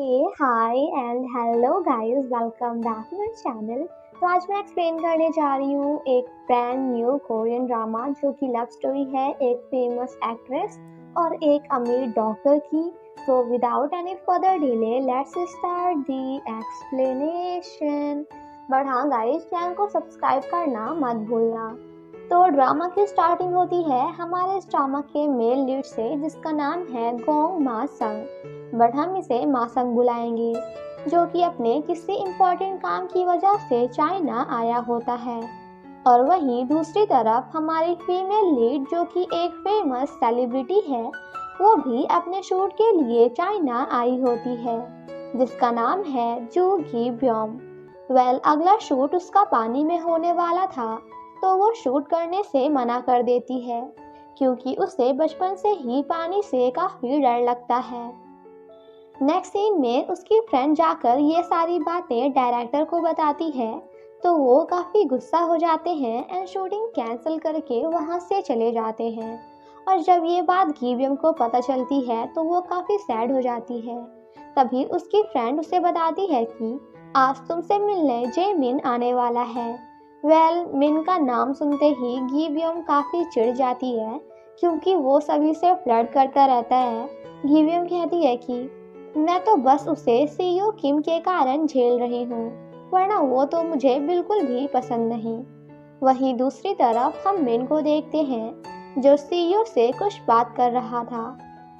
Hey hi and hello guys, welcome back to my channel. तो आज मैं explain करने जा रही हूँ एक ब्रांड न्यू कोरियन ड्रामा जो कि लव स्टोरी है एक फेमस एक्ट्रेस और एक अमीर डॉक्टर की। So without any further delay let's start the explanation. But हाँ गाइस, चैनल को सब्सक्राइब करना मत भूलना। तो ड्रामा की स्टार्टिंग होती है हमारे इस ड्रामा के मेल लीड से, जिसका नाम है गोंग मा संग, बट हम इसे मासंग बुलाएंगे, जो कि अपने किसी इम्पोर्टेंट काम की वजह से चाइना आया होता है। और वहीं दूसरी तरफ हमारी फीमेल लीड, जो कि एक फेमस सेलिब्रिटी है, वो भी अपने शूट के लिए चाइना आई होती है, जिसका नाम है जू गी ब्योम। अगला शूट उसका पानी में होने वाला था, तो वो शूट करने से मना कर देती है क्योंकि उसे बचपन से ही पानी से काफ़ी डर लगता है। नेक्स्ट सीन में उसकी फ्रेंड जाकर ये सारी बातें डायरेक्टर को बताती है, तो वो काफ़ी गुस्सा हो जाते हैं एंड शूटिंग कैंसिल करके वहाँ से चले जाते हैं। और जब ये बात गीवियम को पता चलती है तो वो काफ़ी सैड हो जाती है। तभी उसकी फ्रेंड उसे बताती है कि आज तुमसे मिलने जेमिन आने वाला है। मिन का नाम सुनते ही गीवियम काफ़ी चिढ़ जाती है क्योंकि वो सभी से फ्लर्ट करता रहता है। गीवियम कहती है कि मैं तो बस उसे सीईओ किम के कारण झेल रही हूँ, वरना वो तो मुझे बिल्कुल भी पसंद नहीं। वहीं दूसरी तरफ हम मिन को देखते हैं जो सीईओ से कुछ बात कर रहा था।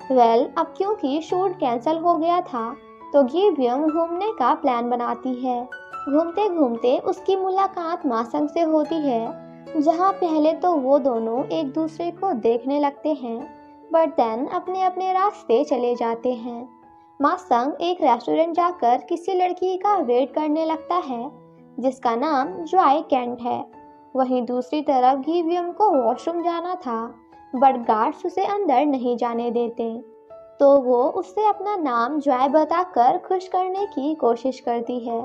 अब क्योंकि शूट कैंसिल हो गया था तो गीवियम घूमने का प्लान बनाती है। घूमते घूमते उसकी मुलाकात मासंग से होती है, जहाँ पहले तो वो दोनों एक दूसरे को देखने लगते हैं, बट देन अपने अपने रास्ते चले जाते हैं। मासंग एक रेस्टोरेंट जाकर किसी लड़की का वेट करने लगता है जिसका नाम जॉय केंट है। वहीं दूसरी तरफ गीवियम को वॉशरूम जाना था, बट गार्ड्स उसे अंदर नहीं जाने देते, तो वो उससे अपना नाम जॉय बताकर खुश करने की कोशिश करती है,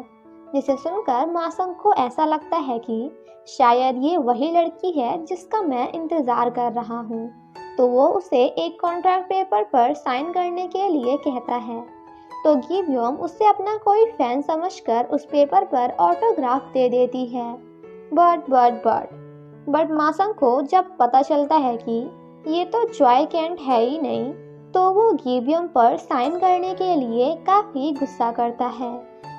जिसे सुनकर मासंग को ऐसा लगता है कि शायद ये वही लड़की है जिसका मैं इंतज़ार कर रहा हूँ। तो वो उसे एक कॉन्ट्रैक्ट पेपर पर साइन करने के लिए कहता है, तो गीवियम उसे अपना कोई फैन समझकर उस पेपर पर ऑटोग्राफ दे देती है। बट मासंग को जब पता चलता है कि ये तो जॉय केंट है ही नहीं, तो वो गीवियम पर साइन करने के लिए काफ़ी गुस्सा करता है,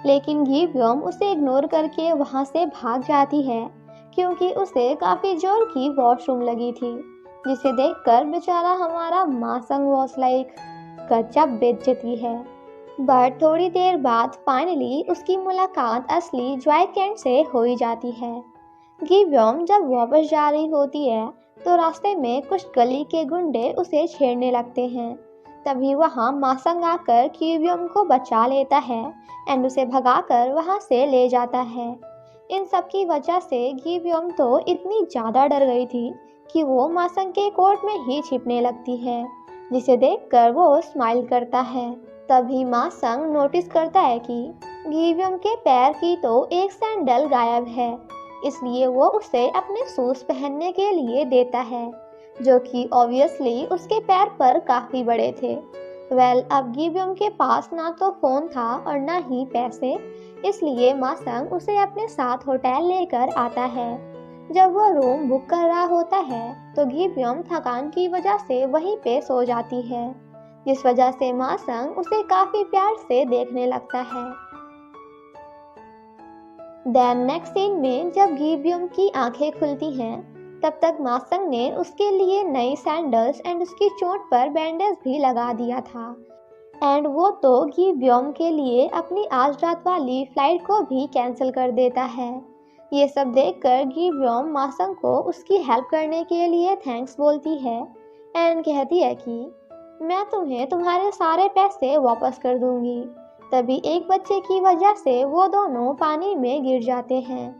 लेकिन गीवियम उसे इग्नोर करके वहाँ से भाग जाती है क्योंकि उसे काफ़ी जोर की वॉशरूम लगी थी, जिसे देखकर बेचारा हमारा मासंग वॉज लाइक गजब बेइज्जती है। बट थोड़ी देर बाद फाइनली उसकी मुलाकात असली जॉय केंट से हो ही जाती है। गीवियम जब वापस जा रही होती है तो रास्ते में कुछ गली के गुंडे उसे छेड़ने लगते हैं। तभी वहाँ मासंग आकर गीवियम को बचा लेता है एंड उसे भगाकर वहाँ से ले जाता है। इन सब की वजह से गीवियम तो इतनी ज़्यादा डर गई थी कि वो मासंग के कोट में ही छिपने लगती है, जिसे देखकर वो स्माइल करता है। तभी मासंग नोटिस करता है कि गीवियम के पैर की तो एक सैंडल गायब है, इसलिए वो उसे अपने शूज पहनने के लिए देता है, जो कि ऑब्वियसली उसके पैर पर काफ़ी बड़े थे। अब गीवियम के पास ना तो फ़ोन था और ना ही पैसे, इसलिए मासंग उसे अपने साथ होटल लेकर आता है। जब वो रूम बुक कर रहा होता है तो गीवियम थकान की वजह से वहीं पे सो जाती है, जिस वजह से मासंग उसे काफ़ी प्यार से देखने लगता है। देन नेक्स्ट सीन में जब गीवियम की आंखें खुलती हैं, तब तक मासंग ने उसके लिए नई सैंडल्स एंड उसकी चोट पर बैंडेज भी लगा दिया था, एंड वो तो गीवियम के लिए अपनी आज रात वाली फ्लाइट को भी कैंसिल कर देता है। ये सब देखकर गीवियम मासंग को उसकी हेल्प करने के लिए थैंक्स बोलती है एंड कहती है कि मैं तुम्हें तुम्हारे सारे पैसे वापस कर दूंगी। तभी एक बच्चे की वजह से वो दोनों पानी में गिर जाते हैं।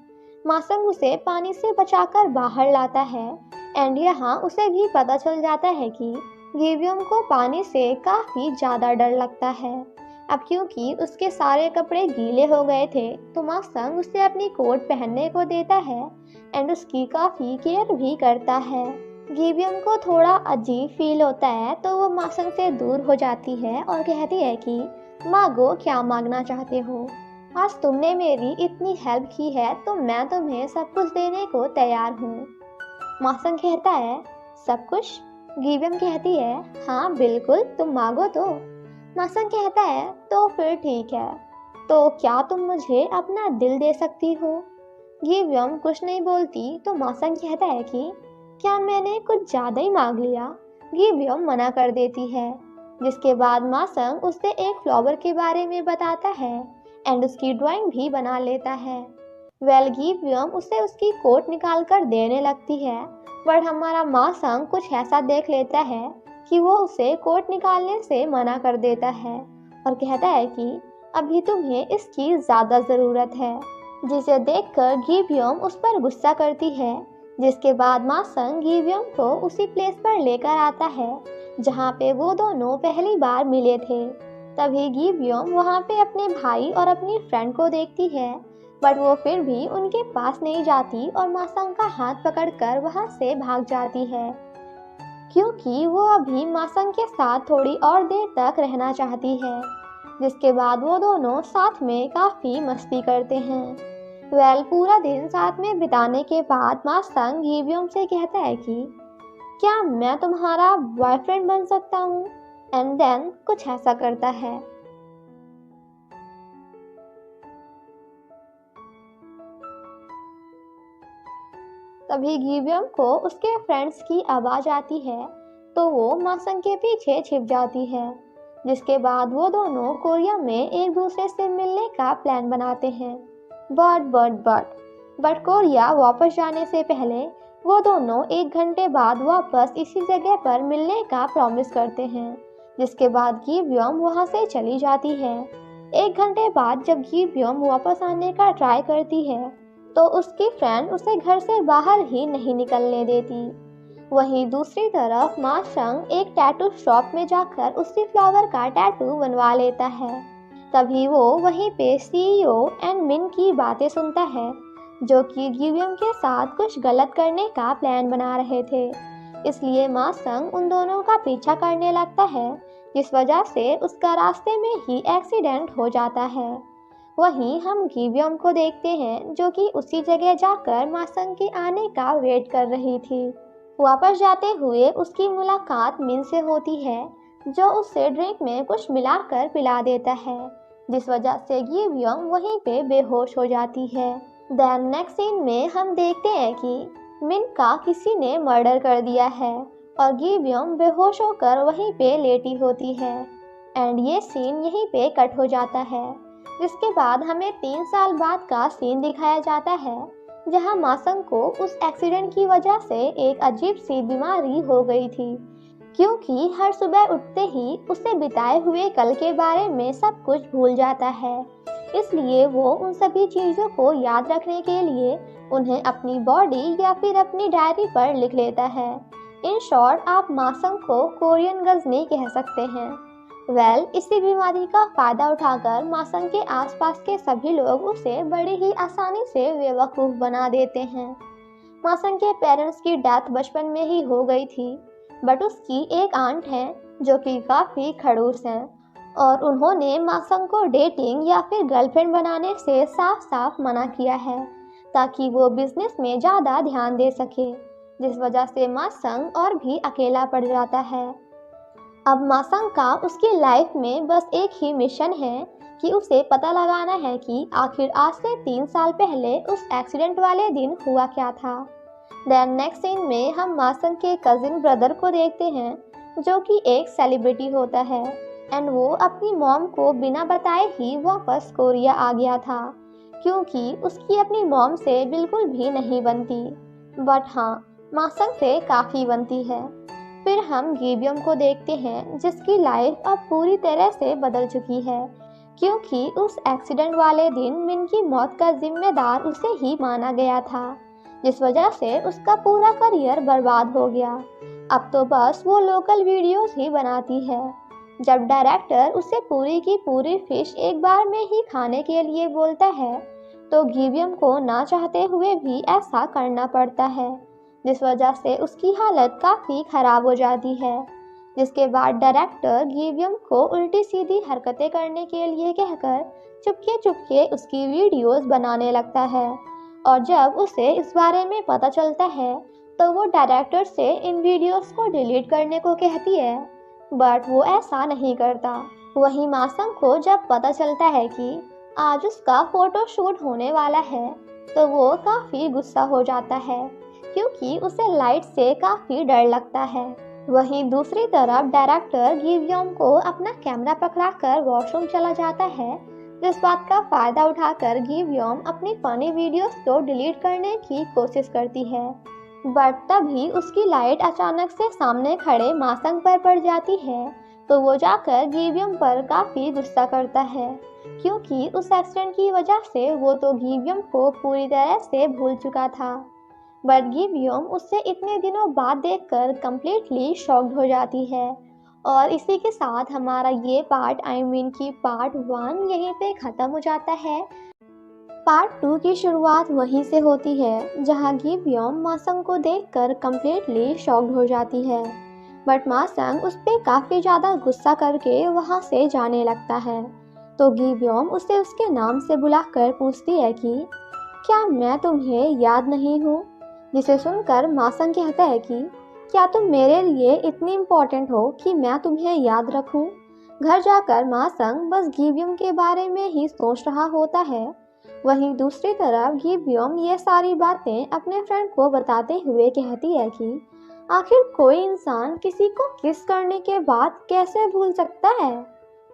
मासंग उसे पानी से बचाकर बाहर लाता है एंड यहाँ उसे भी पता चल जाता है कि गीवियम को पानी से काफ़ी ज़्यादा डर लगता है। अब क्योंकि उसके सारे कपड़े गीले हो गए थे तो मासंग उसे अपनी कोट पहनने को देता है एंड उसकी काफ़ी केयर भी करता है। गीवियम को थोड़ा अजीब फील होता है तो वो मासंग से दूर हो जाती है और कहती है कि मागो, क्या मांगना चाहते हो? आज तुमने मेरी इतनी हेल्प की है तो मैं तुम्हें सब कुछ देने को तैयार हूँ। मासंग कहता है, सब कुछ? गिवियम कहती है, हाँ बिल्कुल, तुम मांगो तो। मासंग कहता है, तो फिर ठीक है, तो क्या तुम मुझे अपना दिल दे सकती हो? गिवियम कुछ नहीं बोलती तो मासंग कहता है कि क्या मैंने कुछ ज्यादा ही मांग लिया? गिवियम मना कर देती है, जिसके बाद मासंग उससे एक फ्लावर के बारे में बताता है एंड उसकी ड्राइंग भी बना लेता है। गिवियम उसे उसकी कोट निकाल कर देने लगती है, बट हमारा मासंग कुछ ऐसा देख लेता है कि वो उसे कोट निकालने से मना कर देता है और कहता है कि अभी तुम्हें इसकी ज़्यादा ज़रूरत है, जिसे देखकर गिवियम उस पर गुस्सा करती है। जिसके बाद मासंग गिवियम को उसी प्लेस पर लेकर आता है जहाँ पे वो दोनों पहली बार मिले थे। तभी गिवियम वहाँ पे अपने भाई और अपनी फ्रेंड को देखती है, बट वो फिर भी उनके पास नहीं जाती और मासंग का हाथ पकड़कर वहाँ से भाग जाती है, क्योंकि वो अभी मासंग के साथ थोड़ी और देर तक रहना चाहती है। जिसके बाद वो दोनों साथ में काफ़ी मस्ती करते हैं। पूरा दिन साथ में बिताने के बाद मासंग गिवियम से कहता है कि क्या मैं तुम्हारा बॉयफ्रेंड बन सकता हूँ? एंड देन कुछ ऐसा करता है। तभी गिवियम को उसके फ्रेंड्स की आवाज़ आती है तो वो मासंग के पीछे छिप जाती है। जिसके बाद वो दोनों कोरिया में एक दूसरे से मिलने का प्लान बनाते हैं। बट कोरिया वापस जाने से पहले वो दोनों 1 घंटे बाद वापस इसी जगह पर मिलने का प्रॉमिस करते हैं। जिसके बाद गिवियम वहाँ से चली जाती है। 1 घंटे बाद जब गिवियम वापस आने का ट्राई करती है तो उसकी फ्रेंड उसे घर से बाहर ही नहीं निकलने देती। वहीं दूसरी तरफ मासंग एक टैटू शॉप में जाकर उसी फ्लावर का टैटू बनवा लेता है। तभी वो वहीं पे सीईओ एंड मिन की बातें सुनता है, जो कि गिवियम के साथ कुछ गलत करने का प्लान बना रहे थे। इसलिए मासंग उन दोनों का पीछा करने लगता है, जिस वजह से उसका रास्ते में ही एक्सीडेंट हो जाता है। वहीं हम गिवियम को देखते हैं, जो कि उसी जगह जाकर मासंग के आने का वेट कर रही थी। वापस जाते हुए उसकी मुलाकात मिन से होती है, जो उसे ड्रिंक में कुछ मिलाकर पिला देता है, जिस वजह से गिवियम वहीं पे बेहोश हो जाती है। देन नेक्स्ट सीन में हम देखते हैं कि मिन का किसी ने मर्डर कर दिया है और गिवियम बेहोश होकर वहीं पे लेटी होती है एंड ये सीन यहीं पे कट हो जाता है। जिसके बाद हमें 3 साल बाद का सीन दिखाया जाता है, जहां मासंग को उस एक्सीडेंट की वजह से एक अजीब सी बीमारी हो गई थी, क्योंकि हर सुबह उठते ही उसे बिताए हुए कल के बारे में सब कुछ भूल जाता है। इसलिए वो उन सभी चीज़ों को याद रखने के लिए उन्हें अपनी बॉडी या फिर अपनी डायरी पर लिख लेता है। इन शॉर्ट आप मासंग को कोरियन गजनी कह सकते हैं। इसी बीमारी का फायदा उठाकर मासंग के आसपास के सभी लोग उसे बड़ी ही आसानी से बेवकूफ़ बना देते हैं। मासंग के पेरेंट्स की डेथ बचपन में ही हो गई थी, बट उसकी एक आंट है जो कि काफ़ी खड़ूस हैं और उन्होंने मासंग को डेटिंग या फिर गर्लफ्रेंड बनाने से साफ साफ मना किया है, ताकि वो बिजनेस में ज़्यादा ध्यान दे सके, जिस वजह से मासंग और भी अकेला पड़ जाता है। अब मासंग का उसकी लाइफ में बस एक ही मिशन है कि उसे पता लगाना है कि आखिर आज से 3 साल पहले उस एक्सीडेंट वाले दिन हुआ क्या था। देन नेक्स्ट सीन में हम मासंग के कजिन ब्रदर को देखते हैं, जो कि एक सेलिब्रिटी होता है एंड वो अपनी मॉम को बिना बताए ही वापस कोरिया आ गया था, क्योंकि उसकी अपनी मॉम से बिल्कुल भी नहीं बनती, बट हाँ मासंग से काफ़ी बनती है। फिर हम गिवियम को देखते हैं, जिसकी लाइफ अब पूरी तरह से बदल चुकी है, क्योंकि उस एक्सीडेंट वाले दिन मिन की मौत का जिम्मेदार उसे ही माना गया था, जिस वजह से उसका पूरा करियर बर्बाद हो गया। अब तो बस वो लोकल वीडियोस ही बनाती है। जब डायरेक्टर उसे पूरी की पूरी फिश एक बार में ही खाने के लिए बोलता है, तो गिवियम को ना चाहते हुए भी ऐसा करना पड़ता है, जिस वजह से उसकी हालत काफ़ी ख़राब हो जाती है। जिसके बाद डायरेक्टर गिवियम को उल्टी सीधी हरकतें करने के लिए कहकर चुपके चुपके उसकी वीडियोस बनाने लगता है। और जब उसे इस बारे में पता चलता है तो वो डायरेक्टर से इन वीडियोस को डिलीट करने को कहती है, बट वो ऐसा नहीं करता। वहीं मासंग को जब पता चलता है कि आज उसका फोटो शूट होने वाला है तो वो काफ़ी गुस्सा हो जाता है, क्योंकि उसे लाइट से काफ़ी डर लगता है। वहीं दूसरी तरफ डायरेक्टर गिवियम को अपना कैमरा पकड़ाकर वॉशरूम चला जाता है, जिस बात का फ़ायदा उठाकर गिवियम अपनी फनी वीडियोस को डिलीट करने की कोशिश करती है। बट तभी उसकी लाइट अचानक से सामने खड़े मासंग पर पड़ जाती है, तो वो जाकर गिवियम पर काफ़ी गुस्सा करता है, क्योंकि उस एक्सीडेंट की वजह से वो तो गिवियम को पूरी तरह से भूल चुका था। बट गिवियम उससे इतने दिनों बाद देखकर कम्प्लीटली शॉक्ड हो जाती है। और इसी के साथ हमारा ये पार्ट की पार्ट 1 यहीं पे ख़त्म हो जाता है। पार्ट 2 की शुरुआत वहीं से होती है जहां गिवियम मासंग को देखकर कम्प्लीटली शॉक्ड हो जाती है। बट मासंग उस पर काफ़ी ज़्यादा गुस्सा करके वहां से जाने लगता है। तो गिवियम उसे उसके नाम से बुलाकर पूछती है कि क्या मैं तुम्हें याद नहीं हूँ, जिसे सुनकर मासंग कहता है कि क्या तुम मेरे लिए इतनी इम्पोर्टेंट हो कि मैं तुम्हें याद रखूं? घर जाकर मासंग बस गिवियम के बारे में ही सोच रहा होता है। वहीं दूसरी तरफ गिवियम ये सारी बातें अपने फ्रेंड को बताते हुए कहती है कि आखिर कोई इंसान किसी को किस करने के बाद कैसे भूल सकता है?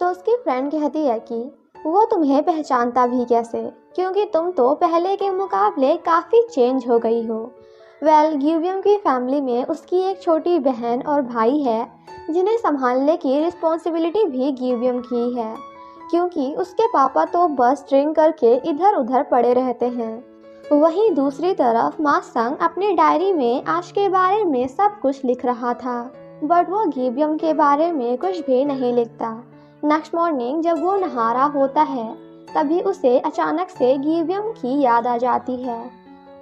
तो उसकी फ्रेंड कहती है कि वो तुम्हें पहचानता भी कैसे, क्योंकि तुम तो पहले के मुकाबले काफ़ी चेंज हो गई हो। गिवियम की फैमिली में उसकी एक छोटी बहन और भाई है, जिन्हें संभालने की रिस्पॉन्सिबिलिटी भी गिवियम की है, क्योंकि उसके पापा तो बस ड्रिंक करके इधर उधर पड़े रहते हैं। वहीं दूसरी तरफ मासंग अपनी डायरी में आज के बारे में सब कुछ लिख रहा था, बट वो गिवियम के बारे में कुछ भी नहीं लिखता। नेक्स्ट मॉर्निंग जब वो नहा रहा होता है, तभी उसे अचानक से गिवियम की याद आ जाती है,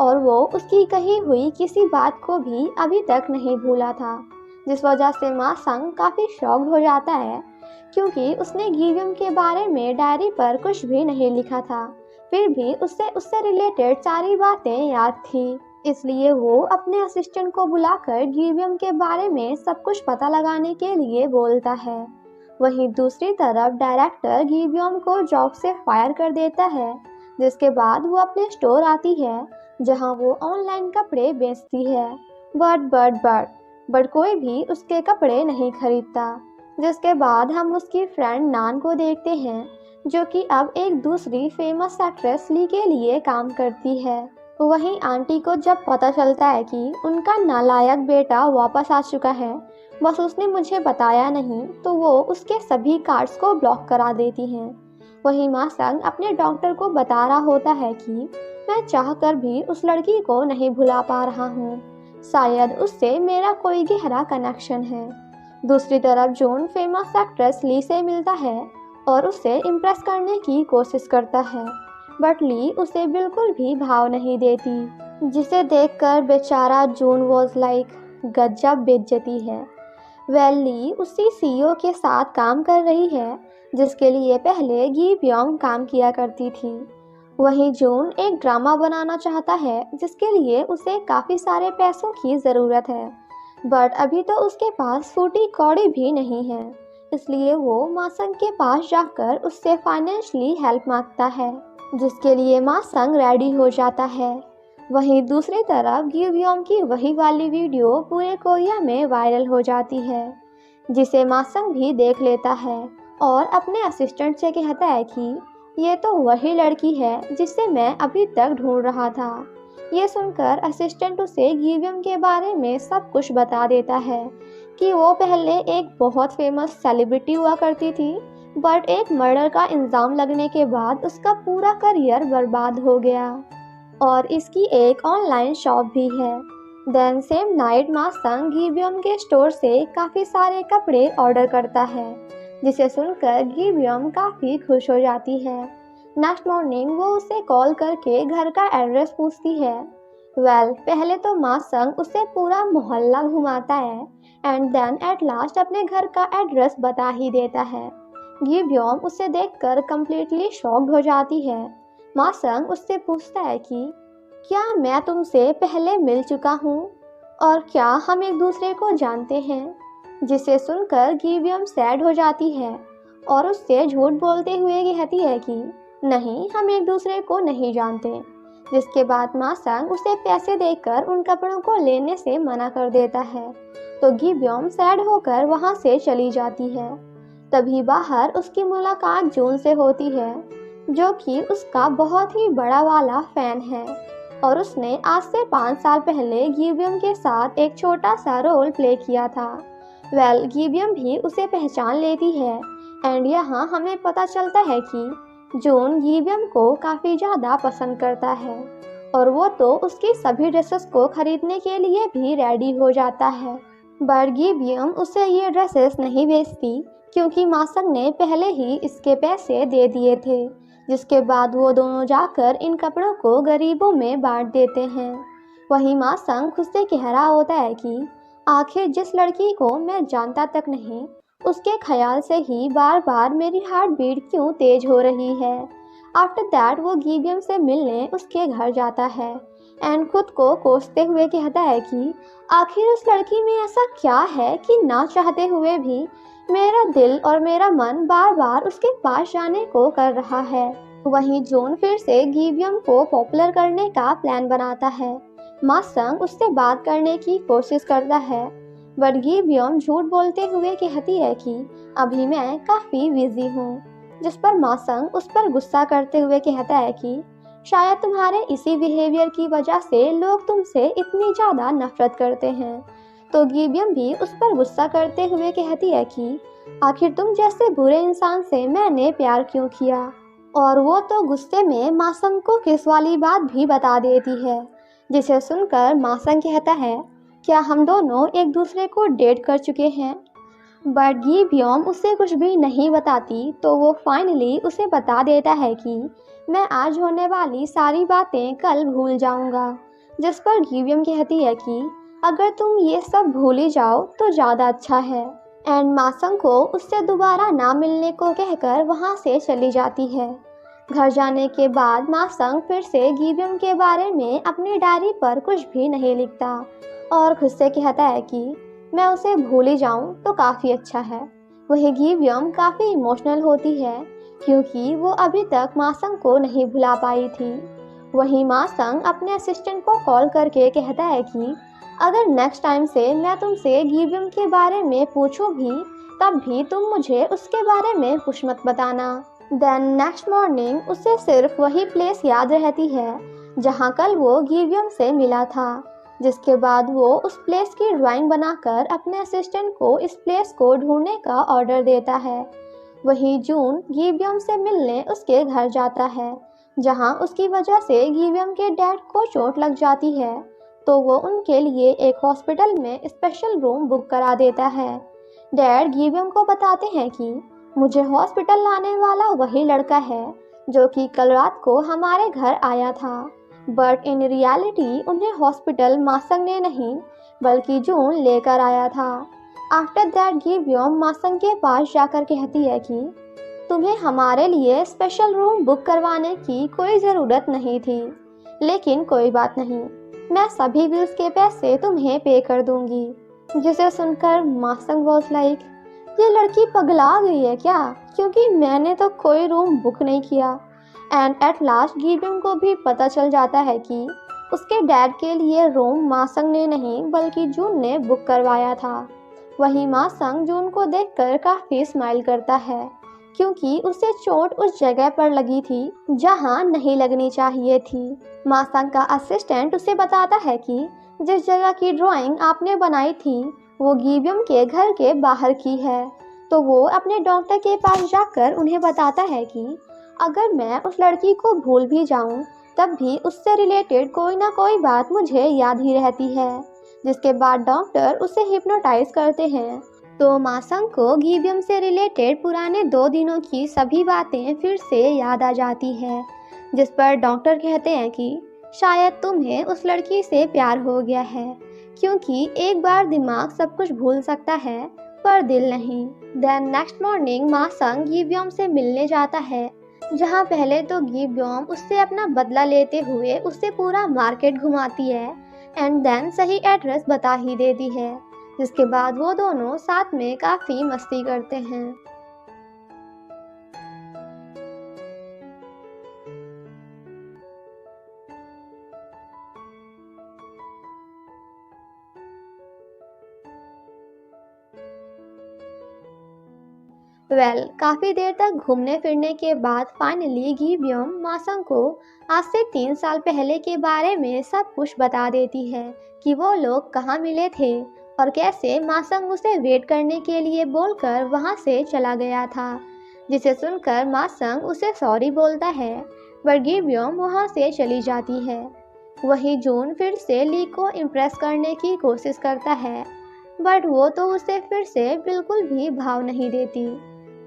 और वो उसकी कही हुई किसी बात को भी अभी तक नहीं भूला था, जिस वजह से मासंग काफ़ी शॉक्ड हो जाता है, क्योंकि उसने गिवियम के बारे में डायरी पर कुछ भी नहीं लिखा था। फिर भी उससे रिलेटेड सारी बातें याद थी, इसलिए वो अपने असिस्टेंट को बुलाकर गिवियम के बारे में सब कुछ पता लगाने के लिए बोलता है। वहीं दूसरी तरफ डायरेक्टर गिवियम को जॉब से फायर कर देता है, जिसके बाद वो अपने स्टोर आती है जहां वो ऑनलाइन कपड़े बेचती है। बट कोई भी उसके कपड़े नहीं खरीदता, जिसके बाद हम उसकी फ्रेंड नान को देखते हैं, जो कि अब एक दूसरी फेमस एक्ट्रेस ली के लिए काम करती है। वहीं आंटी को जब पता चलता है कि उनका नालायक बेटा वापस आ चुका है, बस उसने मुझे बताया नहीं, तो वो उसके सभी कार्ड्स को ब्लॉक करा देती हैं। वहीं मासंग अपने डॉक्टर को बता रहा होता है कि मैं चाहकर भी उस लड़की को नहीं भुला पा रहा हूँ, शायद उससे मेरा कोई गहरा कनेक्शन है। दूसरी तरफ जून फेमस एक्ट्रेस ली से मिलता है और उसे इम्प्रेस करने की कोशिश करता है, बट ली उसे बिल्कुल भी भाव नहीं देती, जिसे देखकर बेचारा जून वॉज लाइक गजब बेइज्जती है। ली उसी सीईओ के साथ काम कर रही है, जिसके लिए पहले गिवियम काम किया करती थी। वहीं जून एक ड्रामा बनाना चाहता है, जिसके लिए उसे काफ़ी सारे पैसों की ज़रूरत है, बट अभी तो उसके पास फूटी कौड़ी भी नहीं है, इसलिए वो मासंग के पास जाकर उससे फाइनेंशियली हेल्प मांगता है, जिसके लिए मासंग रेडी हो जाता है। वहीं दूसरी तरफ गिवियम की वही वाली वीडियो पूरे कोरिया में वायरल हो जाती है, जिसे मासंग भी देख लेता है और अपने असिस्टेंट से कहता है कि ये तो वही लड़की है जिसे मैं अभी तक ढूंढ रहा था। ये सुनकर असिस्टेंट उसे गिवियम के बारे में सब कुछ बता देता है कि वो पहले एक बहुत फेमस सेलिब्रिटी हुआ करती थी, बट एक मर्डर का इल्ज़ाम लगने के बाद उसका पूरा करियर बर्बाद हो गया, और इसकी एक ऑनलाइन शॉप भी है। देन सेम नाइट मासंग गिवियम के स्टोर से काफ़ी सारे कपड़े ऑर्डर करता है, जिसे सुनकर गिवियम काफ़ी खुश हो जाती है। नेक्स्ट मॉर्निंग वो उसे कॉल करके घर का एड्रेस पूछती है, पहले तो माँ संग उसे पूरा मोहल्ला घुमाता है एंड देन एट लास्ट अपने घर का एड्रेस बता ही देता है। गिब्योम उसे देखकर कम्प्लीटली शॉक्ड हो जाती है। माँ संग उससे पूछता है कि क्या मैं तुमसे पहले मिल चुका हूँ और क्या हम एक दूसरे को जानते हैं, जिसे सुनकर गिब्योम सैड हो जाती है और उससे झूठ बोलते हुए कहती है कि नहीं, हम एक दूसरे को नहीं जानते। जिसके बाद माँ संग उसे पैसे देकर उन कपड़ों को लेने से मना कर देता है, तो गिब्योम सैड होकर वहाँ से चली जाती है। तभी बाहर उसकी मुलाकात जून से होती है, जो कि उसका बहुत ही बड़ा वाला फैन है और उसने आज से 5 साल पहले गिब्योम के साथ एक छोटा सा रोल प्ले किया था। गिब्योम भी उसे पहचान लेती है एंड यहाँ हमें पता चलता है कि जून गिब्योम को काफ़ी ज़्यादा पसंद करता है और वो तो उसकी सभी ड्रेसेस को खरीदने के लिए भी रेडी हो जाता है। बट गिब्योम उसे ये ड्रेसेस नहीं बेचती क्योंकि मासंग ने पहले ही इसके पैसे दे दिए थे, जिसके बाद वो दोनों जाकर इन कपड़ों को गरीबों में बांट देते हैं। वहीं मासंग खुद से कह रहा होता है कि आखिर जिस लड़की को मैं जानता तक नहीं, उसके ख्याल से ही बार बार मेरी हार्ट बीट क्यों तेज हो रही है। आफ्टर दैट वो गिब्योम से मिलने उसके घर जाता है एंड खुद को कोसते हुए कहता है कि आखिर उस लड़की में ऐसा क्या है कि ना चाहते हुए भी मेरा दिल और मेरा मन बार बार उसके पास जाने को कर रहा है। वहीं जून फिर से गिब्योम को पॉपुलर करने का प्लान बनाता है। मासंग उससे बात करने की कोशिश करता है बट गिब्योम झूठ बोलते हुए कहती है कि अभी मैं काफ़ी बिजी हूँ, जिस पर मासंग उस पर गुस्सा करते हुए कहता है कि शायद तुम्हारे इसी बिहेवियर की वजह से लोग तुमसे इतनी ज़्यादा नफरत करते हैं। तो गिब्योम भी उस पर गुस्सा करते हुए कहती है कि आखिर तुम जैसे बुरे इंसान से मैंने प्यार क्यों किया, और वो तो गुस्से में मासंग को किस वाली बात भी बता देती है, जिसे सुनकर मासंग कहता है क्या हम दोनों एक दूसरे को डेट कर चुके हैं। बट गिब्योम उसे कुछ भी नहीं बताती, तो वो फाइनली उसे बता देता है कि मैं आज होने वाली सारी बातें कल भूल जाऊंगा। जिस पर गिब्योम कहती है कि अगर तुम ये सब भूल ही जाओ तो ज़्यादा अच्छा है एंड मासंग को उससे दोबारा ना मिलने को कहकर वहाँ से चली जाती है। घर जाने के बाद मासंग फिर से गिब्योम के बारे में अपनी डायरी पर कुछ भी नहीं लिखता और खुद से कहता है कि मैं उसे भूल ही जाऊं तो काफ़ी अच्छा है। वहीं गिब्योम काफ़ी इमोशनल होती है क्योंकि वो अभी तक मासंग को नहीं भुला पाई थी। वहीं मासंग अपने असिस्टेंट को कॉल करके कहता है कि अगर नेक्स्ट टाइम से मैं तुमसे गिब्योम के बारे में पूछूं भी, तब भी तुम मुझे उसके बारे में कुछ मत बताना। देन नेक्स्ट मॉर्निंग उसे सिर्फ वही प्लेस याद रहती है जहाँ कल वो गिब्योम से मिला था, जिसके बाद वो उस प्लेस की ड्राइंग बनाकर अपने असिस्टेंट को इस प्लेस को ढूंढने का ऑर्डर देता है। वहीं जून गिब्योम से मिलने उसके घर जाता है, जहां उसकी वजह से गिब्योम के डैड को चोट लग जाती है, तो वो उनके लिए एक हॉस्पिटल में स्पेशल रूम बुक करा देता है। डैड गिब्योम को बताते हैं कि मुझे हॉस्पिटल लाने वाला वही लड़का है जो कि कल रात को हमारे घर आया था, बट इन रियलिटी उन्हें हॉस्पिटल मासंग ने नहीं बल्कि जून लेकर आया था। आफ्टर दैट गिब्योम मासंग के पास जाकर कहती है कि तुम्हें हमारे लिए स्पेशल रूम बुक करवाने की कोई ज़रूरत नहीं थी, लेकिन कोई बात नहीं, मैं सभी बिल्स के पैसे तुम्हें पे कर दूंगी। जिसे सुनकर मासंग वाज लाइक ये लड़की पगला गई है क्या, क्योंकि मैंने तो कोई रूम बुक नहीं किया। एंड एट लास्ट गिब्योम को भी पता चल जाता है कि उसके डैड के लिए रूम मासंग ने नहीं बल्कि जून ने बुक करवाया था। वहीं मासंग जून को देखकर काफ़ी स्माइल करता है क्योंकि उसे चोट उस जगह पर लगी थी जहां नहीं लगनी चाहिए थी। मासंग का असिस्टेंट उसे बताता है कि जिस जगह की ड्राइंग आपने बनाई थी वो गिब्योम के घर के बाहर की है। तो वो अपने डॉक्टर के पास जाकर उन्हें बताता है कि अगर मैं उस लड़की को भूल भी जाऊं, तब भी उससे रिलेटेड कोई ना कोई बात मुझे याद ही रहती है। जिसके बाद डॉक्टर उसे हिप्नोटाइज करते हैं, तो मासंग को गिब्योम से रिलेटेड पुराने 2 दिनों की सभी बातें फिर से याद आ जाती है। जिस पर डॉक्टर कहते हैं कि शायद तुम्हें उस लड़की से प्यार हो गया है, क्योंकि एक बार दिमाग सब कुछ भूल सकता है पर दिल नहीं। देन नेक्स्ट मॉर्निंग मासंग गीब्योम से मिलने जाता है, जहाँ पहले तो गीब्योम उससे अपना बदला लेते हुए उससे पूरा मार्केट घुमाती है एंड देन सही एड्रेस बता ही देती है, जिसके बाद वो दोनों साथ में काफ़ी मस्ती करते हैं। काफी देर तक घूमने फिरने के बाद फाइनली गीब्योम मासंग को आज से 3 साल पहले के बारे में सब कुछ बता देती है कि वो लोग कहाँ मिले थे और कैसे मासंग उसे वेट करने के लिए बोलकर वहाँ से चला गया था, जिसे सुनकर मासंग उसे सॉरी बोलता है पर गीब्योम वहाँ से चली जाती है। वही जून फिर से ली को इम्प्रेस करने की कोशिश करता है बट वो तो उसे फिर से बिल्कुल भी भाव नहीं देती।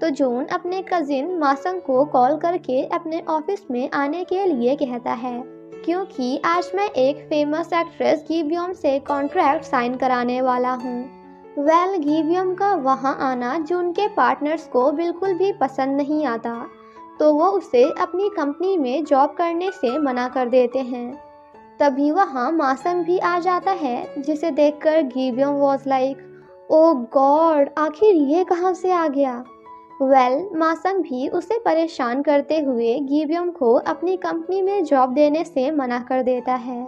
तो जून अपने कजिन मासंग को कॉल करके अपने ऑफिस में आने के लिए कहता है, क्योंकि आज मैं एक फेमस एक्ट्रेस गीब्योम से कॉन्ट्रैक्ट साइन कराने वाला हूँ। गीब्योम का वहाँ आना जून के पार्टनर्स को बिल्कुल भी पसंद नहीं आता, तो वो उसे अपनी कंपनी में जॉब करने से मना कर देते हैं। तभी वहाँ मासंग भी आ जाता है, जिसे देखकर गीब्योम वॉज लाइक, ओ गॉड, आखिर ये कहाँ से आ गया। मासंग भी उसे परेशान करते हुए गीब्योम को अपनी कंपनी में जॉब देने से मना कर देता है,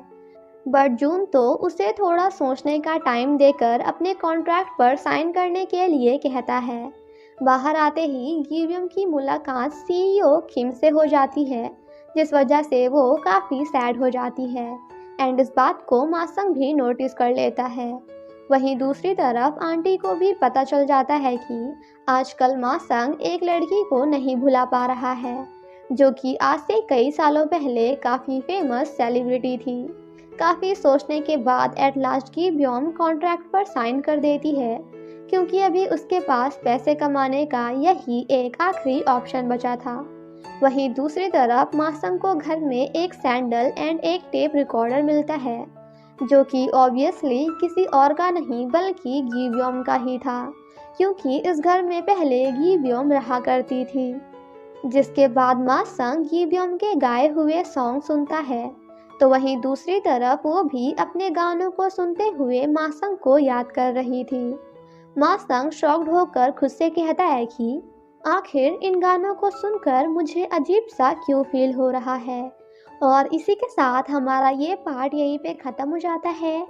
बट जून तो उसे थोड़ा सोचने का टाइम देकर अपने कॉन्ट्रैक्ट पर साइन करने के लिए कहता है। बाहर आते ही गीब्योम की मुलाकात सीईओ किम से हो जाती है, जिस वजह से वो काफ़ी सैड हो जाती है एंड इस बात को मासंग भी नोटिस कर लेता है। वहीं दूसरी तरफ आंटी को भी पता चल जाता है कि आजकल मासंग एक लड़की को नहीं भुला पा रहा है, जो कि आज से कई सालों पहले काफ़ी फेमस सेलिब्रिटी थी। काफ़ी सोचने के बाद एट लास्ट गीब्योम कॉन्ट्रैक्ट पर साइन कर देती है, क्योंकि अभी उसके पास पैसे कमाने का यही एक आखिरी ऑप्शन बचा था। वहीं दूसरी तरफ मासंग को घर में एक सैंडल एंड एक टेप रिकॉर्डर मिलता है, जो कि ऑब्वियसली किसी और का नहीं बल्कि गीब्योम का ही था, क्योंकि इस घर में पहले गीब्योम रहा करती थी। जिसके बाद मासंग गीब्योम के गाए हुए सॉन्ग सुनता है, तो वहीं दूसरी तरफ वो भी अपने गानों को सुनते हुए मासंग को याद कर रही थी। मासंग शॉक्ड होकर खुद से कहता है कि आखिर इन गानों को सुनकर मुझे अजीब सा क्यों फील हो रहा है। और इसी के साथ हमारा ये पार्ट यहीं पे ख़त्म हो जाता है।